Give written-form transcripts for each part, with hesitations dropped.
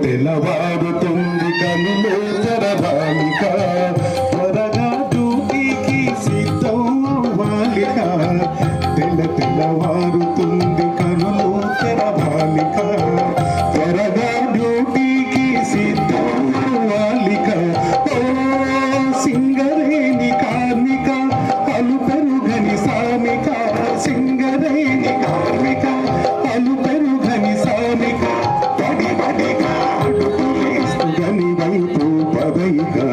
తెల్లవారుతుంది కనులో తెరవాలిక త్వరగా డ్యూటీకి సిద్ధం వాలిక తెల్లవారుతుంది కనులో తెరవాలిక త్వరగా డ్యూటీకి సిద్ధం వాలిక ఓ సింగరేణి కార్మిక అలు పెరుగని సామిక సింగరేణి కార్మిక అలు పెరుగని సామిక పడి పడిగా అడుగులేస్తుగని వైపు పదైగా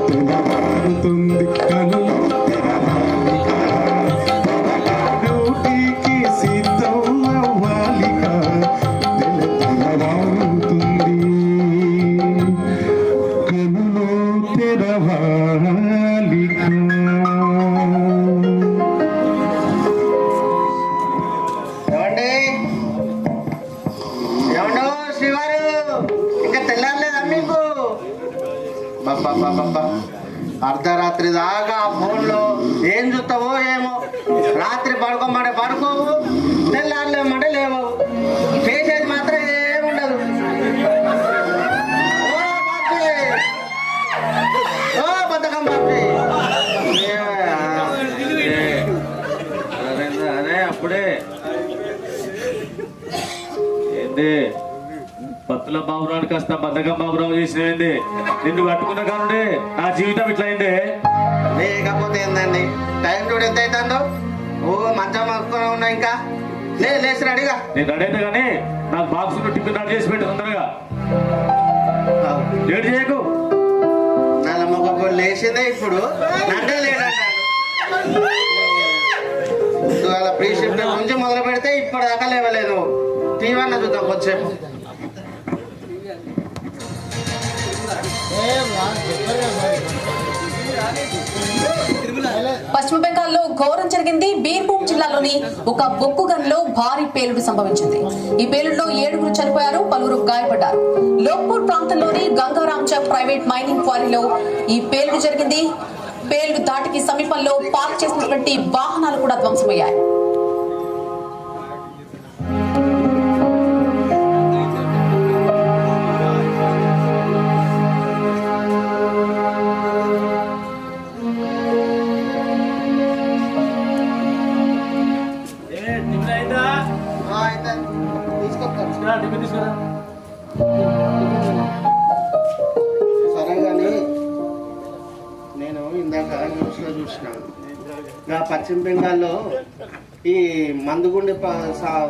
తెల్లవారుతుంది కనులో తెరవాలిక డ్యూటీకి సిద్ధం అవ్వాలిక తెల్లవారుతుంది కనులో తెరవాలిక. ఏమండో శ్రీవారు ఇంకా తెల్లారలేదా మీకు? అర్ధరాత్రి దాకా ఫోన్లో ఏం చూస్తావో ఏమో. రాత్రి పడుకోమంటే పడుకోవు, తెల్లారలేమంటే లేవు. చేసేది మాత్రం ఏముండదు. ఓ బద్దకం బాబీ, అదే అప్పుడే ఏంది పత్తుల బాబురావు కాస్త బద్దకం బాబురావు చేసినది. నిన్ను పట్టుకున్న కానుండే నా జీవితం ఇట్లా అయింది. లేకపోతే ఏందండి, టైం చూడు ఎంత అవుతుందో. ఓ మంచం మక్కుని ఉన్నా. ఇంకా లేచి రెడీగా. నేను రెడీ అయితే కానీ నాకు బాక్స్ టిఫిన్ రెడీ చేసి పెట్టు తొందరగా. లేట్ చేయకు. నల్ల మొక్క లేచిందే ఇప్పుడు నంటే లేదంటాడు. ఇవాళ ప్రీ షిఫ్ట్ నుంచి మొదలు పెడితే ఇప్పటిదాకా లేవలేదు. టీవీ అన్న చూద్దాం కొంచెంసేపు. పశ్చిమ బెంగాల్లో ఘోరం జరిగింది. బీర్భూమ్ జిల్లాలోని ఒక బొగ్గు గన్లో భారీ పేలుడు సంభవించింది. ఈ పేలుడులో 7 చనిపోయారు, పలువురు గాయపడ్డారు. లోక్పూర్ ప్రాంతంలోని గంగారాంచక్ ప్రైవేట్ మైనింగ్ క్వారీలో ఈ పేలుడు జరిగింది. పేలుడు ధాటికి సమీపంలో పార్క్ చేసినటువంటి వాహనాలు కూడా ధ్వంసమయ్యాయి. సరే కానీ నేను ఇందాక న్యూస్లో చూసినాను, పశ్చిమ బెంగాల్లో ఈ మందుగుండి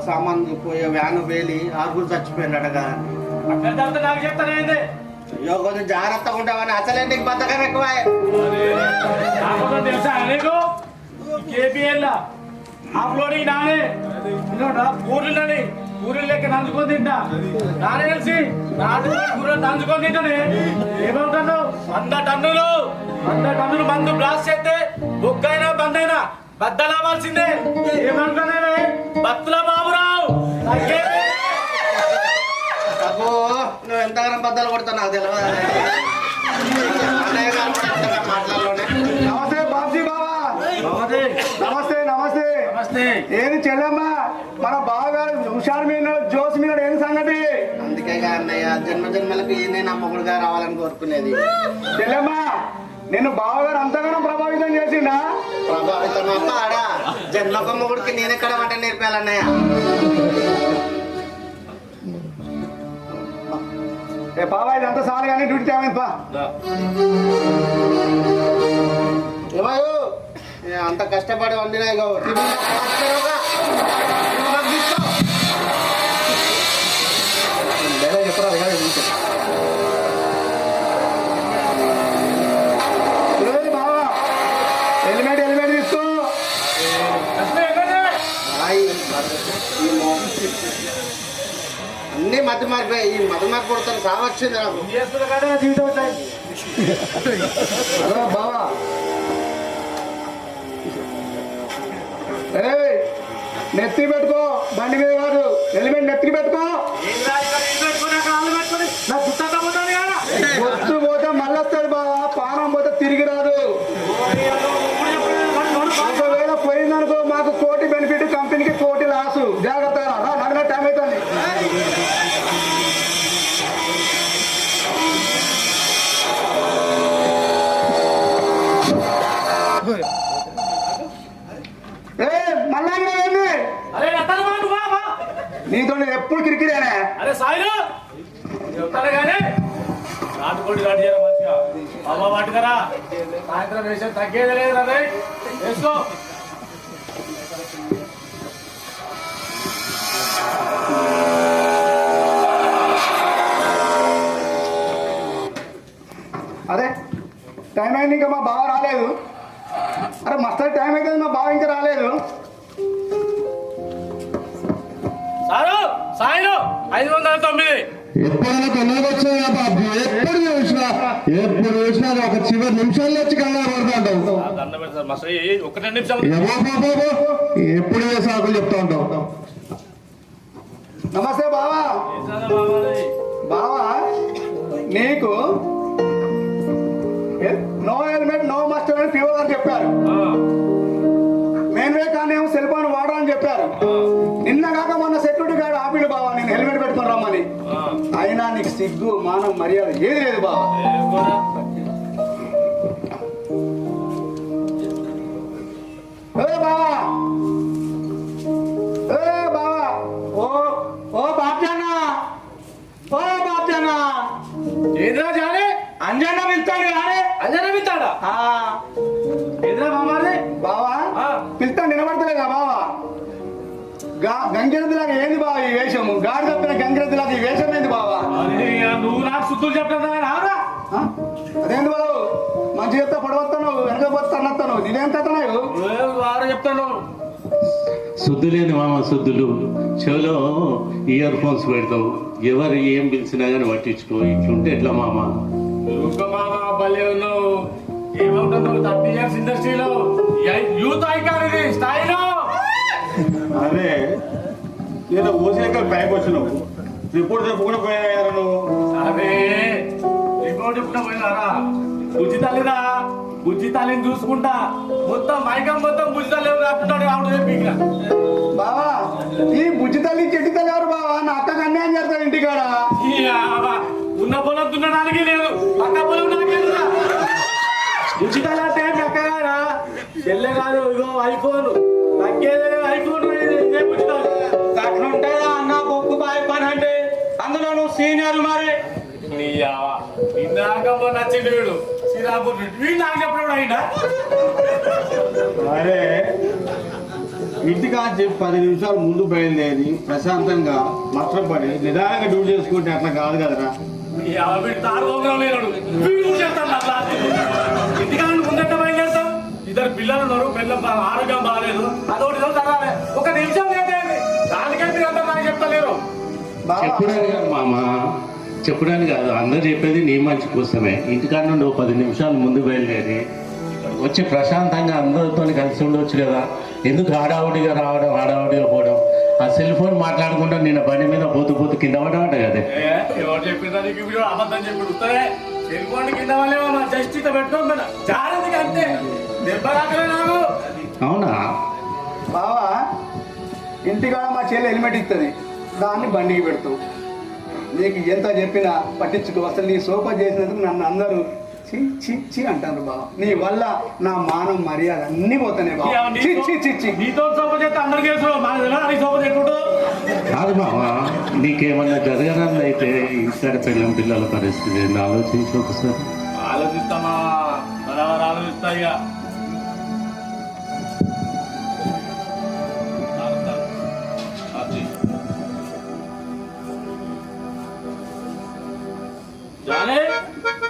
సామాన్లు పోయే వ్యాను వేలి 6 చచ్చిపోయినట్టుగా. అయ్యో కొంచెం జాగ్రత్తగా ఉంటామని. అసలే నీకు బద్దకం ఎక్కువ. ఊరిలో లెక్క నంచుకొని తింటా. నానే తెలిసి నంచుకొని తింటానే. ఏమవుతాను? 100 టన్నులు మందు బ్లాస్ట్ చేస్తే బొగ్గైనా బందైనా బద్దలవ్వాల్సిందే. ఏమనుకున్నానే బత్తుల బాబురావు. అబ్బో నువ్వు ఎంతగానో బద్దలు కొడతావు నాకు తెలియదు. మాట్లాడలోనే. నమస్తే బాబ్జీ బాబా. నమస్తే నమస్తే నమస్తే. ఏది చెల్లెమ్మా, మన బావగారు హుషారు మీద జోస్ మీద ఏం సంగతి? అందుకే అన్నయ్య జన్మ జన్మలకు నేను అమ్మగుడుగా రావాలని కోరుకునేది. చెల్లెమ్మా, నిన్ను బావగారు అంతగానో ప్రభావితం చేసిందా? ప్రభావితం అప్ప ఆడా జన్మకు మొగుడికి నేను ఎక్కడ వంట నేర్పాలన్నయ్య. ఏ బాబా, ఇదంతా సార్ కానీ డ్యూటీ టైం అయింది. ఏమయ్యో అంత కష్టపడి వండినా బాబా, హెల్మెట్ తీసుకో. అన్ని మధ్య మారిపోయాయి. ఈ మధ్య మార్పు కొడుతాను సావచ్చింది నాకు. జీవితం బాబా, నెత్తి పెట్టుకో. బండి మీద కాదు, హెల్మెట్ నెత్తికి పెట్టుకో. వస్తు పోతే మళ్ళీ వస్తాడు బాబా. పానం పోతే తిరిగి రాదు. ఒకవేళ పోయిందనుకో మాకు కోటి బెనిఫిట్, కంపెనీకి కోటి లాసు. జాగ్రత్త, నాకు టైం అవుతుంది. ఎప్పుడు కిరికిరేనే. అరే సాయిలు చెప్తాను కానీ నాటుకోడి రెడీ చేయరా మంచిగా అమ్మ పట్టుకరా సాయంత్రం వేసే తగ్గేది లేదు రా వేసుకో అరే టైం అయింది, ఇంకా మా బావ రాలేదు. అరే మస్తు టైం అవుతుంది, మా బావ ఇంకా రాలేదు. సారు సాయిలు 509 ఎప్పుడైనా కళ్ళకి వచ్చాయా బాబు? ఎప్పుడు చూసినా ఒక చివరి నిమిషాల్లో వచ్చి కళ్ళ పడుతుంటావు. దండ పెడతారు మస్తు ఒకటే నిమిషం ఏమో బాబు, ఎప్పుడు ఏ సాకులు చెప్తా ఉంటావు. నమస్తే బావా. బావా నీకు నో హెల్మెట్ నో మస్టర్ అని పిఓ గారు చెప్పారు. మెయిన్ వే కానీ ఏమో సెల్ ఫోన్ వాడాలని చెప్పారు. నిన్న కాక మొన్న సెక్యూరిటీ గార్డ్ ఆపిడు బావా నేను హెల్మెట్ పెట్టుకుని రమ్మని. అయినా నీకు సిగ్గు మానం మర్యాద ఏది లేదు బావా. ఏ బావా, ఏ బావా, ఓ ఓ బాప్జానా, ఓ బాప్జానా. ఏంద్రా జానే అంజన్న పిలుస్తాడు కానీ అంజన పిస్తాడా ఏంద్రా మామాది బావా పిలుస్తాడు నిలబడతలేదా బావా. గంగిరెద్దులాగా ఏంది బావా ఈ వేషము? గాడి తప్పిన గంగిరెద్దులాగా ఈ వేషం ఏంది బావా? నువ్వు నాకు శుద్ధులు చెప్తా రావురా అదేంది బాబు, మంచి చెప్తా పొడవస్తాను వెనక పోతాను. ఇదేం కథనాయు వారు చెప్తాను శుద్ధు లేని మామ శుద్ధులు చెవులో ఇయర్ ఫోన్స్ పెడతావు, ఎవరు ఏం పిలిచినా కానీ పట్టించుకో. ఇట్లుంటే ఎట్లా మామ? మామ భలే ఉన్నావు. ఏమంటున్నావు 30 years ఇండస్ట్రీలో యూత్ ఐకాన్ ఇది స్టైల్. అదే నేను ఊసినాక పైకి వచ్చినావు, రిపోర్ట్ చెప్పకుండా పోయారు నువ్వు. అదే రిపోర్ట్ ఇప్పుడు పోయినారా? బుజ్జి తల్లిరా, బుజ్జి తల్లిని చూసుకుంటా మొత్తం మైకం మొత్తం బుజ్జి తల్లి రాకుంటాడు ఆవిడ చెప్పిక. బావా ఈ బుజ్జి తల్లి చెట్టు తల్లి ఎవరు బావా? నా అక్కకి అన్యాయం చేస్తాడు ఇంటికాడ. ఉన్న పొలం దున్నడానికి లేదు, పక్క పొలం నాకేదా? బుజ్జి తల్లి అంటే ఎక్కగారా చెల్లె కాదు. ఇగో ఐఫోన్ తగ్గేదే ఐఫోన్ బుజ్జి తల్లి అట్లా ఉంటాయా అన్న బొక్కు బాయ్ పని అంటే? అందులో నువ్వు సీనియర్ మరి. ఇందాక నచ్చిండు వీడు శ్రీరాపూర్ వీడు నాకు చెప్పడం అయినా. అరే ఇంటికా చెప్పి 10 నిమిషాలు ముందు బయలుదేరి ప్రశాంతంగా మచ్చపడి నిదానంగా డ్యూటీ చేసుకుంటే అట్లా కాదు కదరా. వీడు తారుగోగ్రం లేడు, వీడు చేస్తాను అట్లా. ఇంటికాడ ముందంటే బయలుదేరుతాం. ఇద్దరు పిల్లలు ఉన్నారు, పిల్లల ఆరోగ్యం బాగాలేదు, అదొకటి తరాలే. ఒక నిమిషం లేదండి దానికే మీరు అంతా నాకు చెప్తలేరు. చెప్పడానికి కాదు మామ, చెప్పడానికి కాదు, అందరు చెప్పేది నీ మంచి కోసమే. ఇంటికాడ నుండి 10 నిమిషాలు ముందు బయలుదేరి వచ్చి ప్రశాంతంగా అందరితో కలిసి ఉండవచ్చు కదా. ఎందుకు హడావుడిగా రావడం, హడావుడిగా పోవడం? ఆ సెల్ ఫోన్ మాట్లాడకుండా నేను బండి మీద పోతూ కింద పడమంట కదా. ఎవరు చెప్పిందా నీకు? వీడు అబద్ధం చెప్పి ఉత్తరే సెల్ఫోన్ కింద వాళ్ళేమో జస్ట్ ఇత పెట్టుకోమన్నా జాగ్రత్తగా అంతే. దెబ్బ రాకలే నాకు. అవునా బావా ఇంటికాడ మా చెల్లి హెల్మెట్ ఇస్తుంది, దాన్ని బండికి పెడతావు. నీకు ఎంత చెప్పినా పట్టించుకో. అసలు నీ సోప చేసినందుకు నన్ను అందరూ చి చి చి అంటారు బావ. నీ వల్ల నా మానం మర్యాద అన్ని పోతానే బావ. చి చి చి చి. నీతో సోప చేస్తే అందరికీ మాకు సోప చెట్టు కాదు మామ, నీకేమన్నా జరగనది అయితే ఇంటి పిల్లల పరిస్థితి ఆలోచించి ఒకసారి. ఆలోచిస్తామా? బరాబర్ ఆలోచిస్తా. ఇక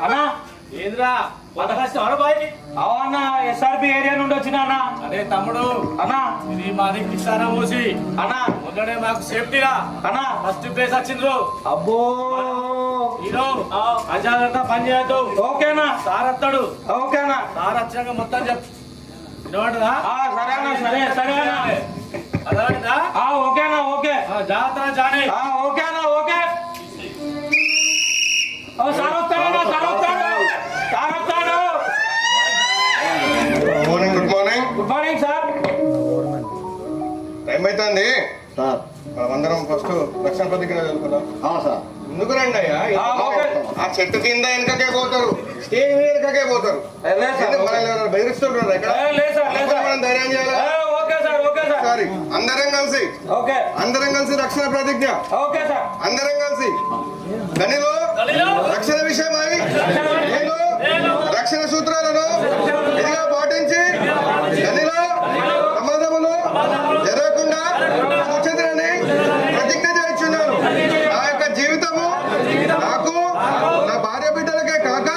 అన్నా ఏంద్రా పదకొస్తావా బాయ్? అవన్న ఎస్ఆర్పి ఏరియా నుండి వచ్చిన అన్న. అరే తమ్ముడు అన్నా ఇది మాది కిసారా మూసి అన్నా మొన్ననే మాకు సేఫ్టీరా అన్నా ఫస్ట్ ప్లేస్ వచ్చిండ్రు. అబ్బో హీరో అజాగ్రత్త పని చేయద్దు. ఓకేనా సార్ వస్తాడు. ఓకేనా సార్ వచ్చినాక మొత్తం చెప్పు. వినబడదా? సరే అన్న సరే సరే అన్న అర్థమైందా? ఓకేనా ఓకే జాగ్రత్త జానీ. ఓకేనా ఓకే. సార్ వస్తాడు సార్ వస్తాడు సార్ వస్తాడు. Morning, good morning. Good morning sir. Time అవుతుంది సార్ అందరం ఫస్ట్ రక్షణ ప్రతిజ్ఞ చదువుకుందాం. సార్ ముందుకు రండి అయ్యా. ఓకే. ఆ చెట్టు కింద వెనకకే పోతారు, స్టేజ్ మీద వెనకకే పోతారు. లేదు సార్ మనల్ని బెదిరిస్తుంటారు ఇక్కడ. లేదు సార్ లేదు సార్. మనం ధైర్యం చేయాలి. ఓకే సార్ ఓకే సారీ అందరం కలిసి రక్షణ ప్రతిజ్ఞ అందరం కలిసి గనిలో రక్షణ విషయమై నేను రక్షణ సూత్రాలను ఇదిగా పాటించి గనిలో ప్రమాదములు జరగకుండా సూచించని ప్రతిజ్ఞ చేస్తున్నాను. నా యొక్క జీవితము నాకు నా భార్య బిడ్డలకే కాక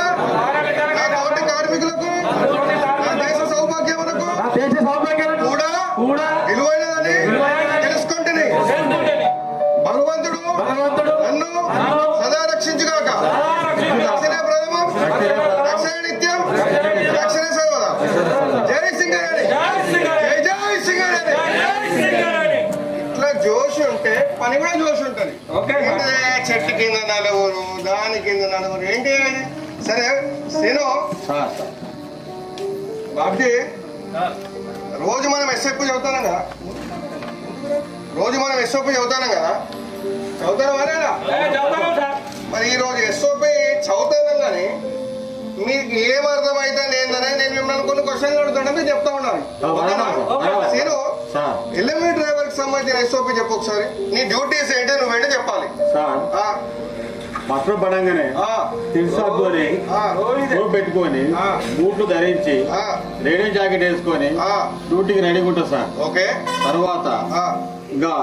నా తోటి కార్మికులకు నా దేశ సౌభాగ్యములకు కూడా విలువైనదని తెలుసుకుంటుని భగవంతుడు నన్ను సదా రక్షించుగాక. రక్షణ ప్రేమం రక్షణ నిత్యం రక్షణ సర్వదా. జై సింగరేణి, జై సింగరేణి. ఇట్లా జోష్ ఉంటే పని కూడా జోష్ ఉంటుంది. చెట్టు కింద నలుగురు, దాని కింద నలుగురు, ఏంటి అది? సరే సీను బాబ్జీ, రోజు మనం ఎస్ఎఫ్ చదువుతాం కదా, చదువుతారా? మరి ఈ రోజు ఎస్ఓపి చదువుతాను కానీ మీకు ఏం అర్థమైతే ఏంటనే నేను మిమ్మల్ని కొన్ని క్వశ్చన్లు అడుగుతాను, మీరు చెప్తా ఉండాలి. నేను ఎల్ఎంఈ డ్రైవర్ కి సంబంధించిన ఎస్ఓపి చెప్పు ఒకసారి. నీ డ్యూటీస్ ఏంటో నువ్వు ఏంటో చెప్పాలి. పత్రం పడంగానే తిరుసాద్దుని పెట్టుకొని బూట్లు ధరించి రేడియో జాకెట్ వేసుకొని డ్యూటీకి రెడీగా ఉంటుంది సార్. ఓకే. తర్వాత ఇంకా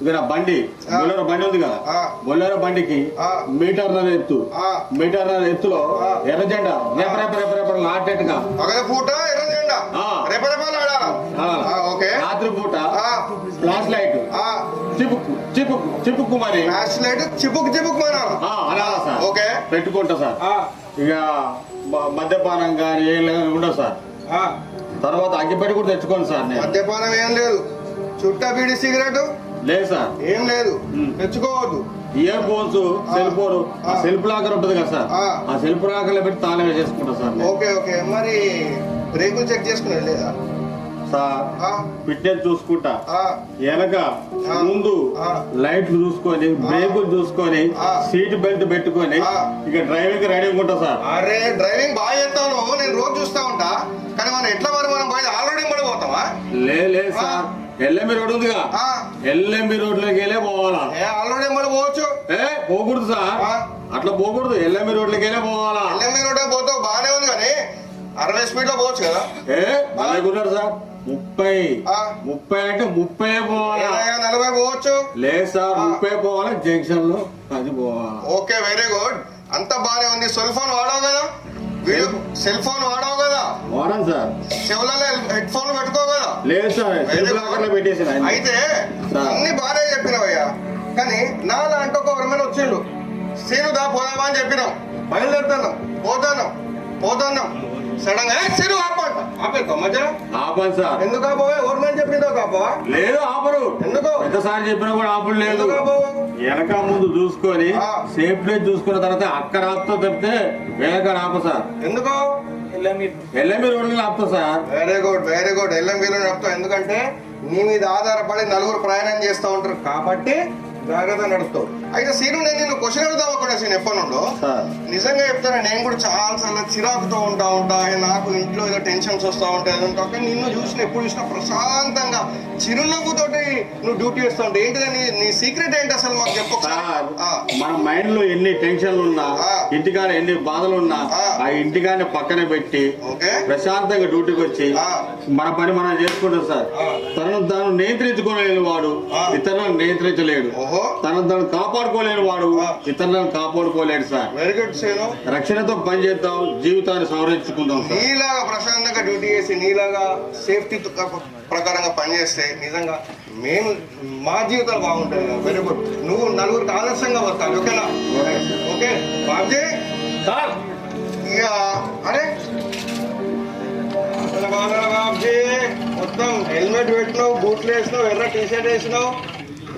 ఇక్కడ బండి బొల్లెరో బండి ఉంది కదా, బొల్లెరో బండికి మీటర్న్నర ఎత్తులో ఎర్ర జెండా రేపరేప లాటేట్టుగా రాత్రి పూట ఫ్లాష్ లైట్ చిపుక్కు మరి అనాలా సార్. ఓకే, పెట్టుకుంటా సార్. ఇక మద్యపానం కానీ ఏం ఉండదు సార్. తర్వాత అగ్గిపెట్టి కూడా తెచ్చుకోండి సార్. మద్యపానం ఏం లేదు, చుట్టా బీడి సిగరెట్ లేదు సార్, ఏం లేదు, తెచ్చుకోవద్దు. Earphones, cell phone, self locker ఉంటుంది కదా సార్, ఆ సెల్ఫ్ లాకర్ లో పెట్టి తాళం వేసేసుకుంటా సార్. Okay okay. మరి బ్రేకులు చెక్ చేసుకుని లేదా సార్? ఫిట్నెస్ చూసుకుంటా, వెనక ముందు లైట్లు చూసుకొని, బ్రేకులు చూసుకొని, సీట్ బెల్ట్ పెట్టుకొని ఇక డ్రైవింగ్ రెడీ ఉంటా సార్. అరే డ్రైవింగ్ బాగా చేస్తాను, నేను రోజు చూస్తా ఉంటా. కానీ మనం ఎట్లా మనం బయట ఆల్రెడీ పడిపోతామా? లేదు సార్, ఎల్ఎంబి రోడ్ ఉందిగా, ఎల్ఎంబి రోడ్లోకి వెళ్ళే పోవాలా? ఆల్రెడీ పోవచ్చు. పోకూడదు సార్, అట్లా పోకూడదు. ఎల్ఎంబి రోడ్లోకి వెళ్ళే పోవాలా? ఎల్ఎంబి రోడ్ పోతావు బాగానే ఉంది, కానీ 60 స్పీడ్ లో పోవచ్చు కదా. బాగున్నారు సార్. 30 అంటే 30 పోవాలా? 40 పోవచ్చు. లేదు సార్, 30 పోవాలా, జంక్షన్ లో 10 పోవాలా. Okay, very good. అంత బాగానే ఉంది. సెల్ ఫోన్ వాడావు కదా? సెల్ ఫోన్ వాడావు కదా? వాడాను సార్. చెవులలో హెడ్ ఫోన్ పెట్టుకో కదా? లేదు సార్, పెట్టేసి. అయితే అన్ని బాగానే చెప్పినావయ్యా, కానీ నా లాంటి ఒక ఎవరైనా వచ్చిండు, సీనుదా పోదామా అని చెప్పినాం, బయలుదేరుతున్నాం, పోతున్నాం సడన్ గా సీను ఆపేస్తాం మధ్యలో. ఆపాలి సార్. ఎందుకు ఆపోవా? ఎవరిని చెప్పిందో కాపా? లేదు ఆపరు. ఎందుకు? ఎంతసారి చెప్పినా కూడా ఆపులు లేదు. వెనక ముందు చూసుకొని సేఫ్ ప్లేస్ చూసుకున్న తర్వాత అక్కడ ఆపుతో చెప్తే వెనక ఆప సార్. ఎందుకు? ఎల్ఎంబి రోడ్లు ఆపుతా సార్. Very good. ఎల్ఎంబిలో ఆపుతావు, ఎందుకంటే నీ మీద ఆధారపడి నలుగురు ప్రయాణం చేస్తూ ఉంటారు కాబట్టి జాగ్రత్త నడుస్తావు. అయితే సీను, నేను క్వశ్చన్ అడుగుతాం అక్కడ సీన్ ఎప్పటి నుండో నిజంగా చెప్తాను. నేను కూడా చాలా సార్లు చిరాకుతో ఉంటా నాకు ఇంట్లో ఏదో టెన్షన్స్ వస్తూ ఉంటాయి. అదంటే నిన్ను ఎప్పుడు చూసినా ప్రశాంతంగా చిరునవ్వుతోటి నువ్వు డ్యూటీ చేస్తూ ఉంటావు. ఏంటిదని నీ సీక్రెట్ ఏంటి అసలు మాకు చెప్పు. మన మైండ్ లో ఎన్ని టెన్షన్లు ఉన్నా, ఇంటికాడ ఎన్ని బాధలు ఉన్నా, ఆ ఇంటికాన్ని పక్కన పెట్టి ప్రశాంతంగా డ్యూటీకి వచ్చి మన పని మనం చేసుకుంటాం సార్. తను నియంత్రించుకోలేని వాడు ఇతరులను నియంత్రించలేడు, తను కాపాడుకోలేని వాడు ఇతరులను కాపాడుకోలేడు సార్. Very good Seenu. రక్షణతో పని చేద్దాం, జీవితాన్ని సంరక్షించుకుందాం. నీలాగా ప్రశాంతంగా డ్యూటీ చేసి నీలాగా సేఫ్టీ ప్రకారంగా పనిచేస్తే నిజంగా మేము మా జీవితాలు బాగుంటాయి. Very good. నువ్వు నలుగురికి ఆదర్శంగా వస్తాను. ఓకేనా? Okay Babji sir. ఇక అరే బాబ్జీ మొత్తం హెల్మెట్ పెట్టినావు, బూట్లు వేసినావు, ఎర్ర టీ షర్ట్ వేసినావు,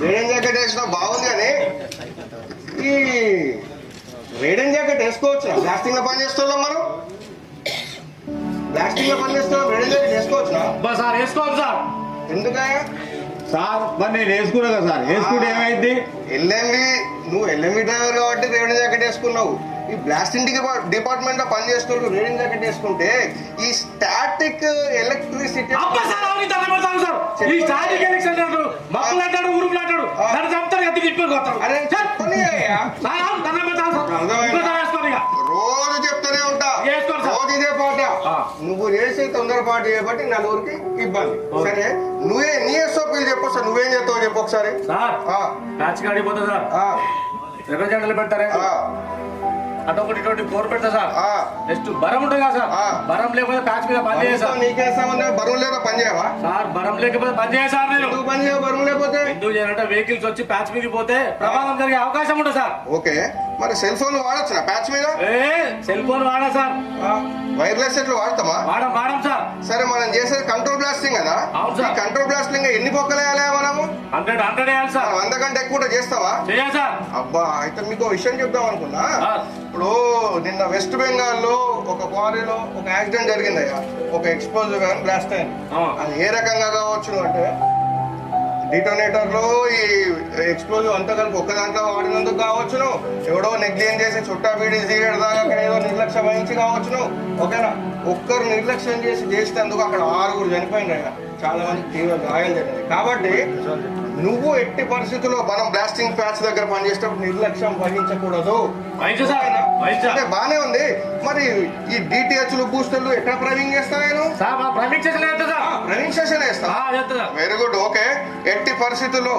రేడియం జాకెట్ వేసినావు, బాగుంది. కానీ ఈ రేడియం జాకెట్ వేసుకోవచ్చు? బ్లాస్టింగ్ లో పని చేస్తున్నాం మనం, బ్లాస్టింగ్ లో పని చేస్తున్నాం, రేడియం జాకెట్ వేసుకోవచ్చునా? సార్ వేసుకోవచ్చు సార్. ఎందుకయ్యా సార్? మరి నేను వేసుకున్నా కదా సార్. వేసుకుంటే ఏమైంది? నువ్వు ఎల్ఎంబి డ్రైవర్ కాబట్టి రేడియం జాకెట్ వేసుకున్నావు. ఈ బ్లాస్టింగ్ డిపార్ట్మెంట్ లో పని చేస్తున్నారు రీడింగ్ జాకెట్ వేసుకుంటే ఈ స్టాటిక్ ఎలక్ట్రిసిటీ ఈ స్టాటిక్ ఎలక్ట్రిసిటీ మక్కలు అంటాడు ఊరుకులు అంటాడు నన్ను చంపుతారు ఎత్తుకు ఇట్టుకొని అరే చెప్పని అయ్యా. రోజు చెప్తూనే ఉంటా రోజు ఇదే పాట నువ్వు చేసే తొందరపాటు చేయబట్టి నలుగురికి ఇబ్బంది. సరే నీ ఎస్ఓపీలు చెప్పు సార్, నువ్వేం చేస్తావు చెప్పు ఒకసారి. మ్యాచ్ కాడిపోతుంది సార్, ఎర్ర జెండలు పెడతారే, అటొకటి ఇటువంటి కోర్ పెడతా సార్. నెక్స్ట్ బరం ఉంటుంది కదా సార్, బరం లేకపోతే ప్యాచ్ మీద పని చేయ సార్. నీకేస్తామన్నా బరువు లేక పని చేయవా సార్? బరం లేకపోతే పని చేయ సార్. నేను ఎందుకు పని చేయవు బరువు లేకపోతే? ఎందుకు చేయాలంటే వెహికల్స్ వచ్చి ప్యాచ్ మీద పోతే ప్రమాదం జరిగే అవకాశం ఉంటుంది సార్. ఓకే, మరి సెల్ ఫోన్ వాడచ్చు ప్యాచ్ మీద? సెల్ ఫోన్ వాడా సార్, వైర్లెస్ సెట్లు వాడతామా? వాడం సార్. సరే మనం చేసేది కంట్రోల్ బ్లాస్టింగ్ కదా, కంట్రోల్ బ్లాస్టింగ్ ఎన్ని పొక్కలు వేయాలి మనము? 100 వేయాలి సార్. 100 కంటే ఎక్కువ చేస్తావా? చేయాలి సార్. అబ్బా, అయితే మీకు విషయం చెప్దాం అనుకున్నా. ఇప్పుడు నిన్న వెస్ట్ బెంగాల్ లో ఒక క్వారీలో ఒక యాక్సిడెంట్ జరిగిందయ్యా. ఒక ఎక్స్ప్లోజివ్ కానీ బ్లాస్ట్ అయింది. అది ఏ రకంగా కావచ్చు అంటే డిటోనేటర్ లో ఈ ఎక్స్ప్లోజివ్ అంతా కలిపి ఒక్క దాంట్లో వాడినందుకు కావచ్చును, ఎవడో నెగ్లిజెన్స్ చేసి చుట్టా బీడీ తీయడం దాకా అక్కడ ఏదో నిర్లక్ష్యం వహించి కావచ్చును. ఓకేనా, ఒక్కరు నిర్లక్ష్యం చేసినందుకు అక్కడ 6 చనిపోయినాయి, చాలా మంది తీవ్ర గాయాలు జరిగింది. కాబట్టి నువ్వు ఎట్టి పరిస్థితుల్లో మనం బ్లాస్టింగ్ ప్యాచ్ దగ్గర పనిచేసేటప్పుడు నిర్లక్ష్యం వహించకూడదు. అంటే బానే ఉంది. మరి ఈ డిటిహెచ్లు బూస్టర్లు ఎక్కడ ప్రవీణ్ చేస్తా నేను? ప్రవీణ్ సెషన్ వేస్తా. Very good. ఓకే, ఎట్టి పరిస్థితుల్లో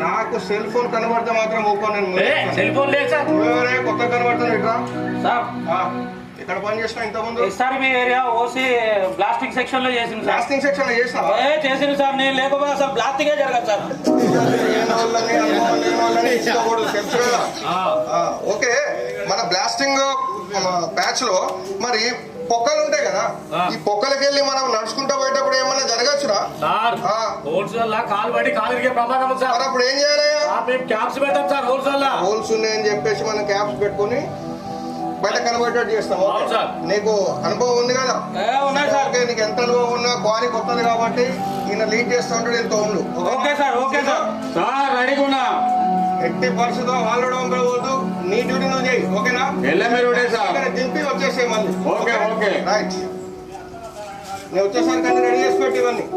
నాకు సెల్ ఫోన్ కనబడితే మాత్రం ఓపెన్. సెల్ ఫోన్ లేదు సార్. కొత్త కనబడుతుంది ఇట్లా సార్. ఇక్కడ పని చేసిన ఇంత ముందు సార్ మీ ఏరియా ఓసీ బ్లాస్టింగ్ సెక్షన్ లో చేసింది. బ్లాస్టింగ్ సెక్షన్ లో చేసిన చేసింది సార్. నేను లేకపోతే అసలు బ్లాస్టింగే జరగదు సార్. తెలుసు కదా. ఓకే, మన బ్లాస్టింగ్ ప్యాచ్ లో మరి పొక్కలు ఉంటాయి కదా, ఈ పొక్కలకి వెళ్ళి మనం నడుచుకుంటూ పోయేటప్పుడు ఏమన్నా జరగచ్చురా? హోల్స్ వల్ల కాలు పడి కాలు ఇరిగే ప్రమాదం ఉంది సార్. మరి అప్పుడు ఏం చేయాలి? మేము క్యాప్స్ పెడతాం సార్. హోల్స్ వల్ల హోల్స్ ఉన్నాయని చెప్పేసి మనం క్యాప్స్ పెట్టుకుని బయట కనబడేటట్టు చేస్తాం. నీకు అనుభవం ఉంది కదా? ఓకే, నీకు ఎంత అనుభవం ఉన్నా క్వారీ కొత్తది కాబట్టి ఈయన లీడ్ చేస్తూ ఉంటాడు, ఎంతో ఉండు. Okay sir. Okay sir. Sir రెడీగా ఉన్నా. ఎట్టి పరిస్థితిలో వాళ్ళడం పోవద్దు, నీ డ్యూటీ నువ్వు చేయి. ఓకేనా? దింపి వచ్చేసే మళ్ళీ. Okay okay right. నేను వచ్చేసరికి అన్ని రెడీ చేసి పెట్టి ఇవన్నీ.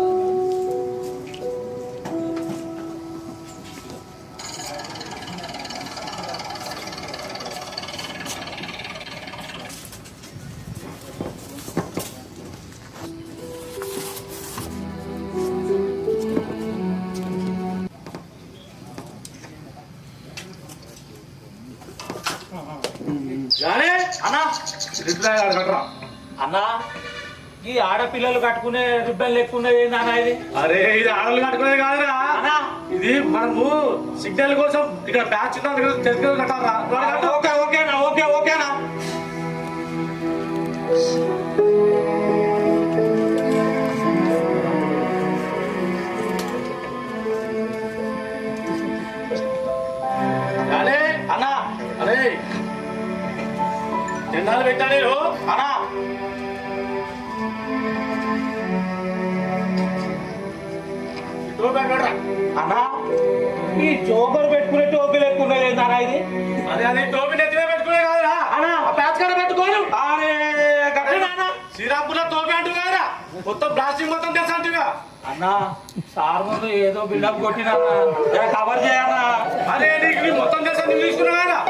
అన్నా, ఈ ఆడపిల్లలు కట్టుకునే రిబ్బన్ లేకుండా ఏందన్నా ఇది? అరే, ఇది ఆడలు కట్టుకునేది కాదురా అన్నా, ఇది మనము సిగ్నల్ కోసం ఇక్కడ ప్యాచ్ కట్టాలా. ఓకే ఓకేనా? ఓకే ఓకేనా? అన్నా, అరే జెండాలు పెట్టా నేను అన్నా. అన్నా, ఈ జోకర్ పెట్టుకునే టోపీ లేకుండా లేదన్నా ఇది? అదే టోపీ నెత్తిమే పెట్టుకునే కాదురా అన్నా, ప్యాచ్ కాడ పెట్టుకోను. అరే అన్నా, శ్రీరాంపూర్లో టోపీ అంటున్నారా? మొత్తం ప్లాస్టిక్ మొత్తం తెలుసు అంటుగా అన్నా. సార్ ముందు ఏదో బిల్డప్ కొట్టినా కవర్ చేయన్నా. అదే నీకు మొత్తం తెలుసా? నువ్వు తీసుకున్నావా?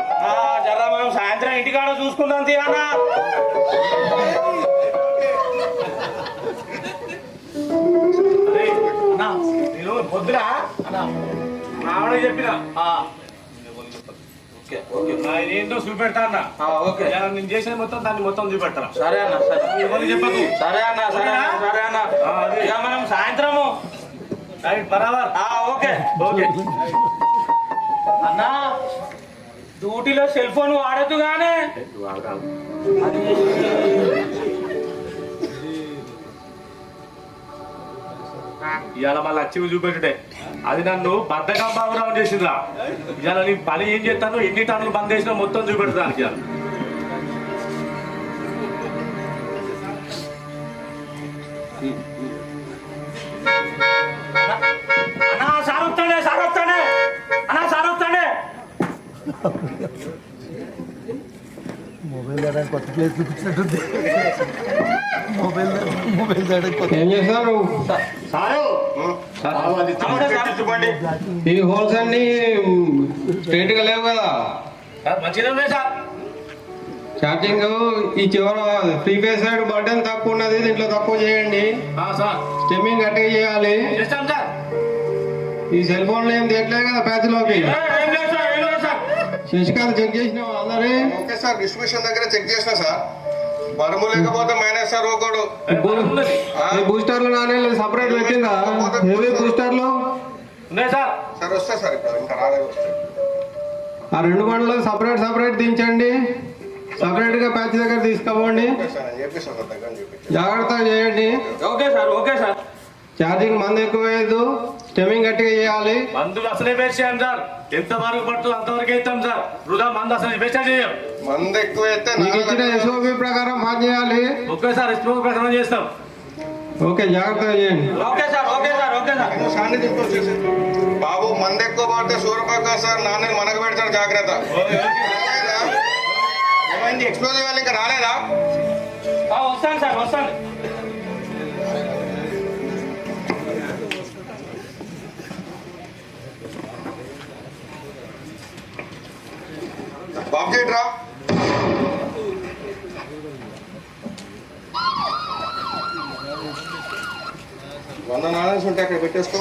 జరా మనం సాయంత్రం ఇంటికాడ చూసుకుందాం తీయన్నా. నేను పొద్దురా అన్నా ఆవిడ చెప్పిన ఏంటో చూపెడతా అన్న. ఓకే, నేను చేసిన మొత్తం దాన్ని మొత్తం చూపెడతా. సరే అన్న. సరే చెప్పకు. సరే అన్న. సరే సరే అన్న. ఇక మనం సాయంత్రము బరాబర్. ఓకే ఓకే అన్నా. డ్యూటీలో సెల్ ఫోన్ వాడద్దు గానే. ఇవాళ మళ్ళీ అచ్చివి చూపెట్టుడే అది నన్ను బద్దకం బాబురావు చేసిందిరా. ఇవాళ నీ పని ఏం చేస్తాను, ఎన్ని టన్నులు బంద్ చేసినా మొత్తం చూపెడతానికి. అన్నా సార్ వస్తాడే, సార్ వస్తాడే అన్నా, సార్ వస్తాడే. ఏం చేస్తున్నారు? ఈ హోల్స్ అన్ని స్ట్రైట్ గా లేవు కదా. మంచిగా ఉన్నాయి సార్. ఛార్జింగ్ ఈ చివర ఫ్రీ ఫేస్ సైడ్ బటన్ తక్కువ ఉన్నది, దీంట్లో తక్కువ చేయండి. సార్ స్టెమ్మింగ్ గట్టిగా చేయాలి. చేస్తాం సార్. ఈ సెల్ ఫోన్ లో ఏం తీయట్లేదు కదా ప్యాచ్ లోకి. శశికాంత్ చెక్ చేసినావా అందరి? ఓకే సార్, డిస్ట్రిబ్యూషన్ దగ్గర చెక్ చేసిన సార్. బరువు లేకపోతే మైనస్ సార్ ఒకడు. బూస్టర్ లో నానే సపరేట్ పెట్టిందా? హెవీ బూస్టర్ లో ఉన్నాయి సార్. సార్ వస్తాయి సార్, ఇప్పుడు ఇంకా రాలేదు. ఆ 2 బండ్లు సపరేట్ సపరేట్ దించండి, సపరేట్ గా ప్యాచ్ దగ్గర తీసుకోపోండి. జాగ్రత్తగా చేయండి. Okay sir. Okay sir. Charging మందు ఎక్కువ వేయద్దు, స్టెమ్మింగ్ గట్టిగా చేయాలి. మందులు అసలే వేస్ట్ చేయం సార్. ఎంత వరకు పడుతుంది అంతవరకు ఇస్తాం సార్. వృధా మందు అసలు వేస్ట్ చేయం. మందు ఎక్కువ అయితే మీకు ఇచ్చిన ఎస్ఓపి ప్రకారం పని చేయాలి. ఓకే సార్, ఎస్ఓపి ప్రకారం చేస్తాం. ఓకే, జాగ్రత్తగా చేయండి. Okay sir. Okay sir. Okay sir. బాబు మందు ఎక్కువ పడితే సూర్యప్రకాశ్ సార్ నాన్న మనకు పెడతాడు, జాగ్రత్త. ఏమైంది, ఎక్స్ప్లోజివ్ వాళ్ళు ఇంకా రాలేదా? వస్తాను సార్, వస్తాను. బాబు చేయట్రా. వంద నాణ్యాలు ఉంటే అక్కడ పెట్టేసుకో.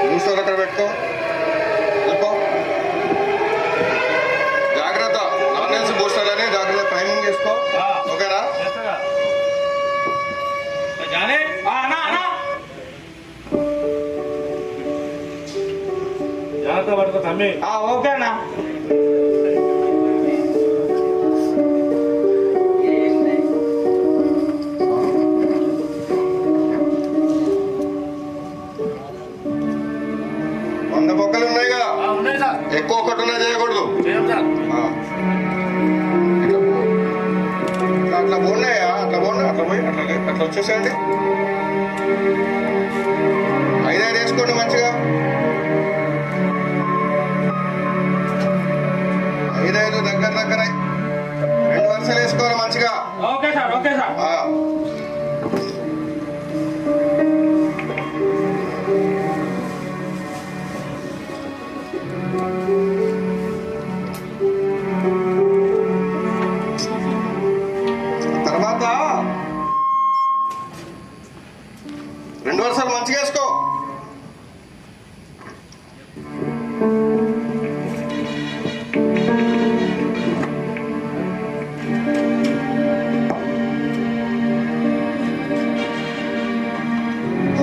న్యూస్ అక్కడ పెట్టుకో. వెళ్ళిపో. జాగ్రత్త, నాణ్యాలు పోస్టాలని జాగ్రత్త టైమింగ్ చేసుకో. ఓకేనా? జాగ్రత్త పడుకో తమ్మి. ఓకేనా? వంద బొక్కలు ఉన్నాయి కదా, ఉన్నాయి సార్. ఎక్కువ ఒకటి ఉన్నా చేయకూడదు. చేయం సార్. అట్లా పోన్నాయా, అట్లా పోండి, అట్లా పోయి అట్లా వచ్చేసేయండి. 5 వేసుకోండి మంచిగా. 5 దగ్గర దగ్గర 2 వరుసలు వేసుకోవాలి మంచిగా. Okay sir. Okay sir. తర్వాత 2 వరుసలు మంచిగా వేసుకో.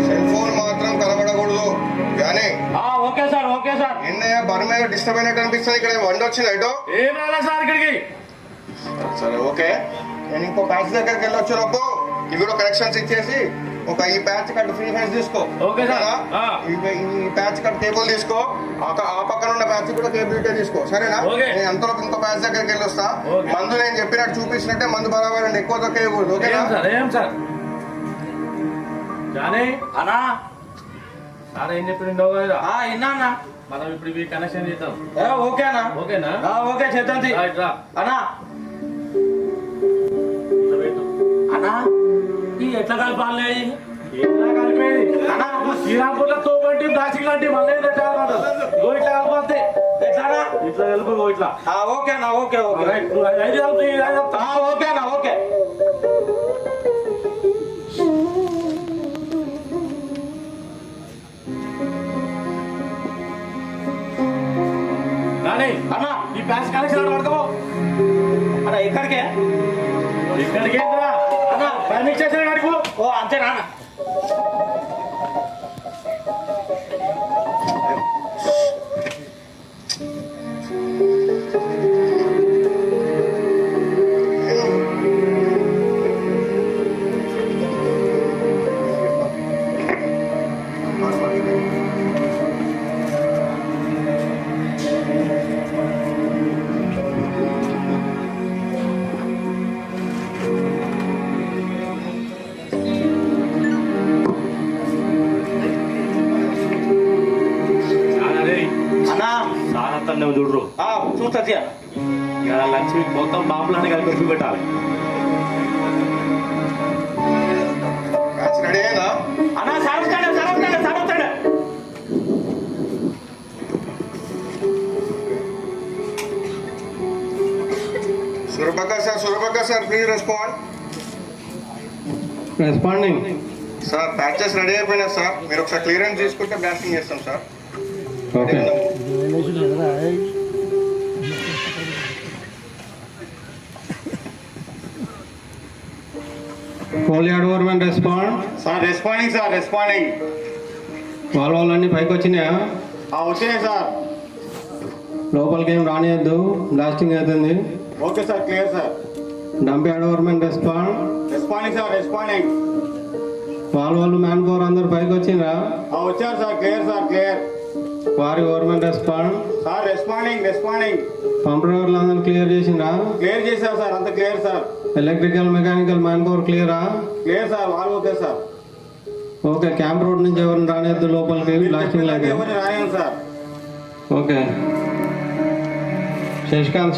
సెల్ ఫోన్ మాత్రం కనబడకూడదు. కానీ ఓకే సార్. Okay sir. నిన్న బర్మేగా డిస్టర్బ్ అయినట్టు అనిపిస్తుంది. ఇక్కడ వంట వచ్చింది ఎటో. ఏం రాలే సార్ ఇక్కడికి. సరే ఓకే, నేను ఇంకో ప్యాచ్ దగ్గరికి వెళ్ళొచ్చినప్పుడు ఇవి కూడా కరెక్షన్స్ ఇచ్చేసి ఈ ప్యాచ్ కట్ ఫ్రీ ఫేస్ తీసుకో. Okay sir. ఈ ప్యాచ్ కట్ కేబుల్ తీసుకో. ఆ పక్కన ఉన్న ప్యాచ్ కూడా కేబుల్ తీసుకో. సరేనా? నేను అంతలోపు ఇంకో ప్యాచ్ దగ్గరికి వెళ్ళి వస్తా. మందు నేను చెప్పినట్టు చూపించినట్టే మందు బరాబర్ అండి, ఎక్కువ తొక్కేయకూడదు. ఓకేనా? ఏం సార్. జానీ అన్నా సార్ ఏం చెప్పిండో కదా. విన్నా. మనం ఇప్పుడు ఇవి కనెక్షన్ చేద్దాం. ఓకేనా? ఓకేనా? ఓకే చేద్దాం. అన్నా అన్నా ఎట్లా కలపాలి? ఎట్లా కలిపేది అన్నా? శ్రీరాంపూర్లో తోపంటి దాచి లాంటి మళ్ళీ ఇట్లా కలిపితే ఎట్లా? ఇట్లా కలుపు. ఇట్లా ఓకేనా? ఓకే. ఓకే. 5 కలుపు. ఓకేనా? ఓకే. అన్నా ఈ ప్యాచ్ కనెక్షన్ పడుకో అన్నా. ఎక్కడికే? ఇక్కడికే అన్నా పర్మిట్ చేసిన కాడికి. అంతేనా? సత్య ఇలా లంచ్ మొత్తం బాంబులన్నీ కలిపి పెట్టాలి. రెడీ అయినా అన్నా సార్ వస్తాడు, సార్ వస్తాడు, సార్ వస్తాడు. సురభక్క sir please respond. Responding. Sir patches ready అయిపోయినా సార్, మీరు ఒకసారి క్లియరెన్స్ తీసుకుంటే బ్లాస్టింగ్ చేస్తాం సార్. ఓకే. కోలియాడ్ government respond. Sir responding sir, responding. వాళ్ళన్నీ పైకి వచ్చినాయా? వచ్చినాయి సార్. లోపలికి ఏం రానియద్దు, బ్లాస్టింగ్ అవుతుంది. Okay sir, clear sir. Dumpyard government respond. Responding sir, responding. వాళ్ళు మ్యాన్ పవర్ అందరు పైకి వచ్చిందా? వచ్చారు సార్, క్లియర్ సార్, క్లియర్. వారి government respond. Sir responding, responding. Pump డ్రైవర్లు అందరూ క్లియర్ చేసిందా? క్లియర్ చేశారు సార్, అంత clear sir. Electrical mechanical manpower క్లియరా? క్లియర్ సార్, వాళ్ళు okay sir. Okay. Camp road నుంచి ఎవరిని రానియద్దు లోపలికి, బ్లాస్టింగ్ లాగా. ఎవరిని రానివ్వండి sir. Okay. Sasikanth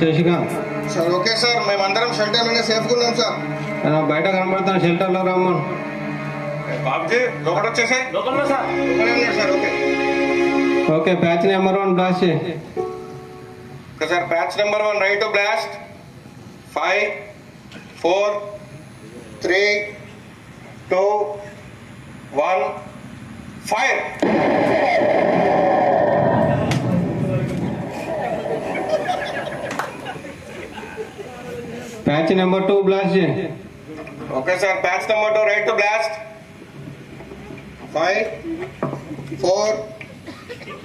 sir okay sir, మేమందరం షెల్టర్లోనే సేఫ్గా ఉన్నాం సార్. బయట కనబడతాను, షెల్టర్లో రమ్మను. బాబుజీ లోపల వచ్చేసాయి. లోపల sir. Sir okay. Okay. Patch number 1 blast చేయి. Okay sir, patch number 1 right to blast. 5 4 3 2 1 fire. Patch number 2 blast చేయి. Okay sir, patch number 2 right to blast. 5 4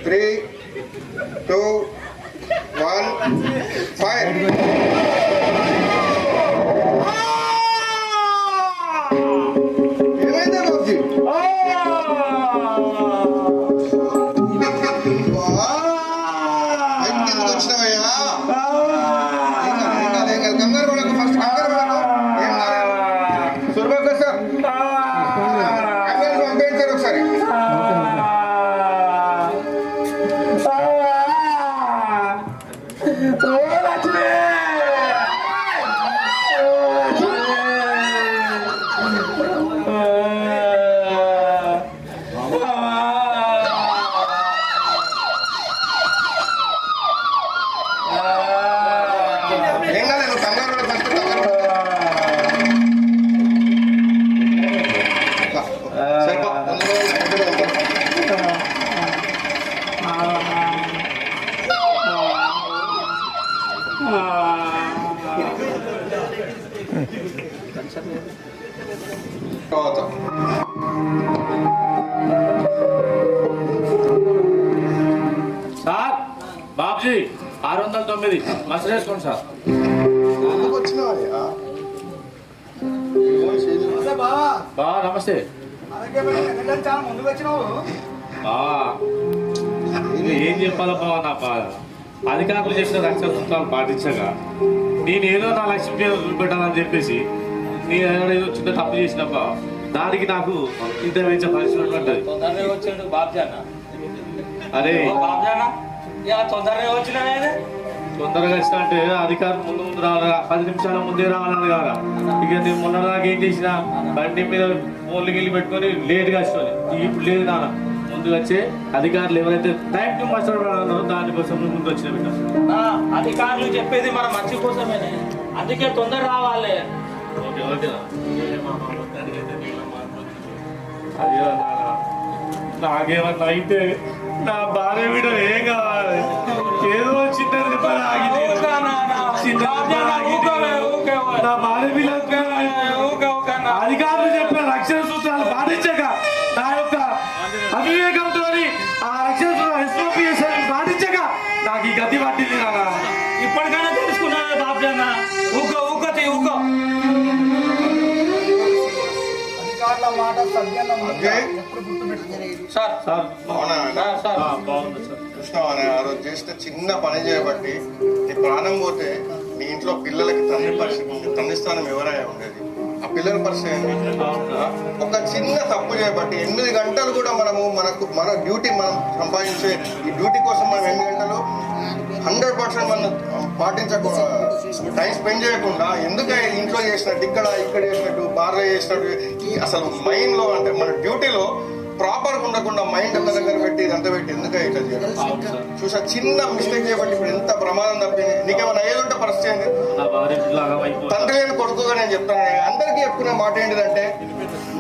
3 2 1 fire. ఏమైందా బాబుజీ? ఎందుకు వచ్చినావయ్యా? కంగారు పడకు, ఫస్ట్ కంగారు పడకు. ఏం కాలేదు. సురభక్క సార్ పంపేయండి సార్ ఒకసారి. ఏం కాలేదు, కంగారు పడకు, ఫస్ట్ కంగారు పడకు. సార్ సార్ బాబుజీ 609 మస్తు వేసుకోండి సార్. ఎందుకు వచ్చినావయ్యా? బా నమస్తే. చాలా ముందుకు వచ్చినావు. బా ఏం చెప్పాలా బావ, నా బాధ అధికారులు చేసిన రక్షణ సూత్రాలు పాటించగా నేనేదో నా లక్ష్యం మీద వదిలిపెట్టాలని చెప్పేసి నేను ఏదో చిన్న తప్పు చేసినప్ప దానికి నాకు ఇంత వేయించే పరిస్థితి ఉంటుంది. తొందరగా వచ్చాడు బాబ్జానా. అరే బాబ్జానా తొందరగా వచ్చినా తొందరగా వచ్చిన అంటే అధికారులు ముందు ముందు రావాలి, 10 నిమిషాల ముందే రావాలని కాదా. ఇక నేను మొన్న దాకా ఏం చేసిన బండి మీద ఫోన్లకి వెళ్ళి పెట్టుకొని లేట్గా వచ్చినాను. ఇప్పుడు లేదు నాన్న, ముందు వచ్చే అధికారులు ఎవరైతే టైం టు మాట్లాడారో దానికోసం ముందు వచ్చిన బిడ్డ. అధికారులు చెప్పేది మన మంచి కోసమేనే, అందుకే తొందర రావాలి. అయ్యో నాకేమన్నా అయితే నా భార్య బిడ్డ ఏం కావాలి? ఏదో చిన్నది నా భార్య బిడ్డ అధికారులు చెప్పిన రక్షణ సూత్రాలు పాటించక నా యొక్క అవివేకంతో ఆ రక్షణ సూత్రాలు SOPS పాటించక నాకు ఈ గతి పట్టింది నాన్న. ఇప్పటికైనా తెలుసుకున్నాను బాబ్జానా. ఊకో అధికారుల మాట సభ్యుల మాట ఎప్పుడు గుర్తుపెట్టుకోవాలి. సార్ సార్ అవునా? సార్ బాగుంది సార్. కృష్ణవాణి ఆ రోజు చేస్తే చిన్న పని చేయబట్టి నీ ప్రాణం పోతే నీ ఇంట్లో పిల్లలకి తండ్రి స్థానం ఎవరైనా ఉండేది? ఆ పిల్లల పరిస్థితి ఏంటి? ఒక చిన్న తప్పు చేయబట్టి 8 గంటలు కూడా మన డ్యూటీ మనం సంపాదించే ఈ డ్యూటీ కోసం మనం 8 గంటలు 100% మనం పాటించకుండా టైం స్పెండ్ చేయకుండా ఎందుకు ఇంట్లో చేసినట్టు ఇక్కడ చేసినట్టు బార్లో చేసినట్టు అసలు మైండ్ లో అంటే మన డ్యూటీలో ప్రాపర్ ఉండకుండా మైండ్ అంత దగ్గర పెట్టి ఇదంతా పెట్టి ఎందుకు ఇట్లా చేయడం చూసా చిన్న మిస్టేక్ చేయబట్టి ఇప్పుడు ఎంత ప్రమాదం తప్పింది. నీకేమైనా ఏదంటే పరిస్థితి ఏంది? తండ్రి లేని కొడుకుగా నేను చెప్తాను. అందరికీ చెప్పుకునే మాట ఏంటిదంటే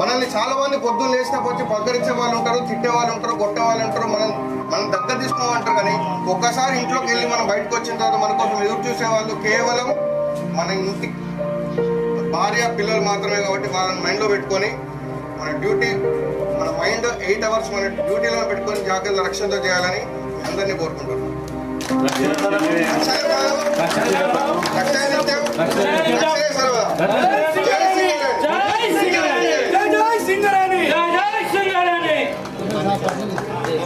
మనల్ని చాలా మంది పొద్దున్న లేచినప్పుడు వచ్చి పక్కరించే వాళ్ళు ఉంటారు, తిట్టే వాళ్ళు ఉంటారు, కొట్టే వాళ్ళు ఉంటారు, మనం దగ్గర తీసుకోమంటారు. కానీ ఒక్కసారి ఇంట్లోకి వెళ్ళి మనం బయటకు వచ్చిన తర్వాత మన కోసం ఎదురు చూసే వాళ్ళు కేవలం మన ఇంటి భార్య పిల్లలు మాత్రమే. కాబట్టి వాళ్ళని మైండ్లో పెట్టుకొని మన డ్యూటీ మన మైండ్ 8 hours మన డ్యూటీలో పెట్టుకొని జాగ్రత్త రక్షణతో చేయాలని అందరినీ కోరుకుంటున్నాను. జై సింగరేణి.